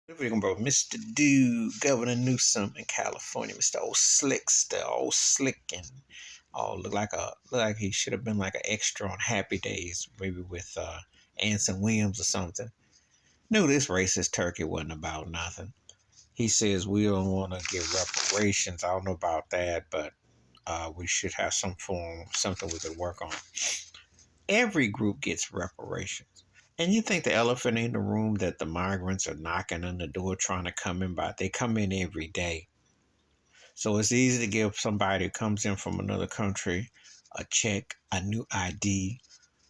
Everything, bro. Mr. Dude, Governor Newsome in California, Mr. Old Slickster, old Slickin. Oh, look like he should have been like an extra on Happy Days, maybe with Anson Williams or something. Knew this racist turkey wasn't about nothing. He says we don't want to give reparations. I don't know about that, but we should have some form, something we could work on. Every group gets reparations. And you think the elephant in the room that the migrants are knocking on the door trying to come in by? They come in every day. So it's easy to give somebody who comes in from another country a check, a new ID,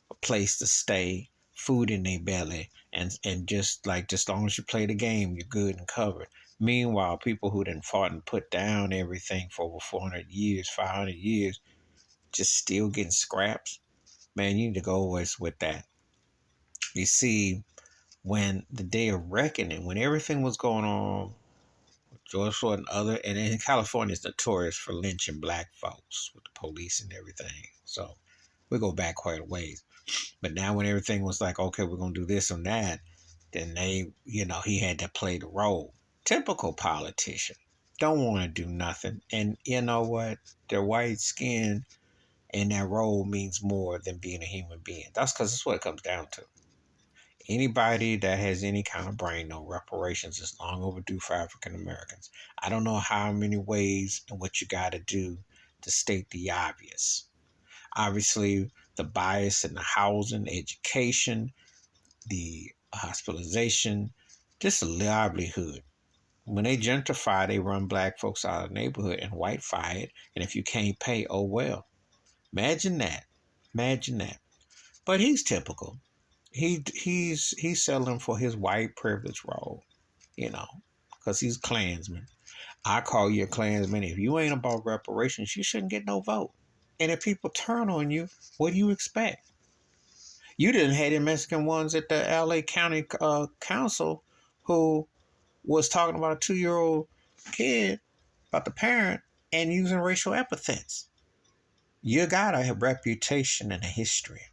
a place to stay, food in their belly, and just long as you play the game, you're good and covered. Meanwhile, people who done fought and put down everything for over 400 years, 500 years, just still getting scraps. Man, you need to go with that. You see, when the day of reckoning, when everything was going on, George Floyd and and in California is notorious for lynching black folks with the police and everything. So we go back quite a ways. But now when everything was like, okay, we're gonna do this and that, then he had to play the role. Typical politician. Don't want to do nothing. And you know what? Their white skin and that role means more than being a human being. That's because that's what it comes down to. Anybody that has any kind of brain know reparations is long overdue for African Americans. I don't know how many ways and what you got to do to state the obvious. Obviously, the bias in the housing, education, the hospitalization, just the livelihood. When they gentrify, they run black folks out of the neighborhood and whitefy it. And if you can't pay, oh well. Imagine that. Imagine that. But he's typical. He's settling for his white privilege role, you know, because he's Klansman. I call you a Klansman. If you ain't about reparations, you shouldn't get no vote. And if people turn on you, what do you expect? You didn't have the Mexican ones at the L.A. County Council who was talking about a 2-year old kid, about the parent, and using racial epithets. You got a reputation and a history.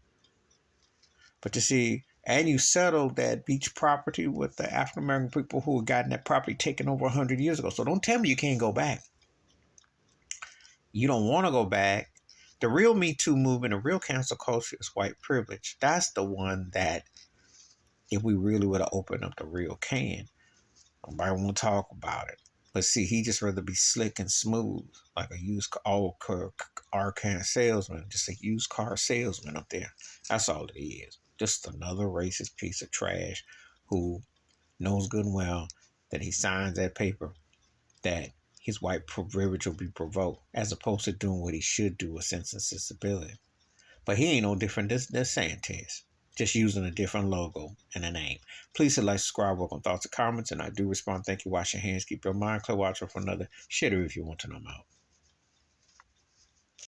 But you see, and you settled that beach property with the African American people who had gotten that property taken over 100 years ago. So don't tell me you can't go back. You don't want to go back. The real Me Too movement, the real cancel culture is white privilege. That's the one that, if we really would have opened up the real can, nobody won't talk about it. But see, he just rather be slick and smooth, like a used car salesman, just a used car salesman up there. That's all it is. Just another racist piece of trash who knows good and well that he signs that paper that his white privilege will be provoked, as opposed to doing what he should do with sense and sensibility. But he ain't no different than Santis, just using a different logo and a name. Please hit like, subscribe, welcome thoughts and comments, and I do respond. Thank you. Wash your hands, keep your mind clear, watch for another. Share it if you want to know more.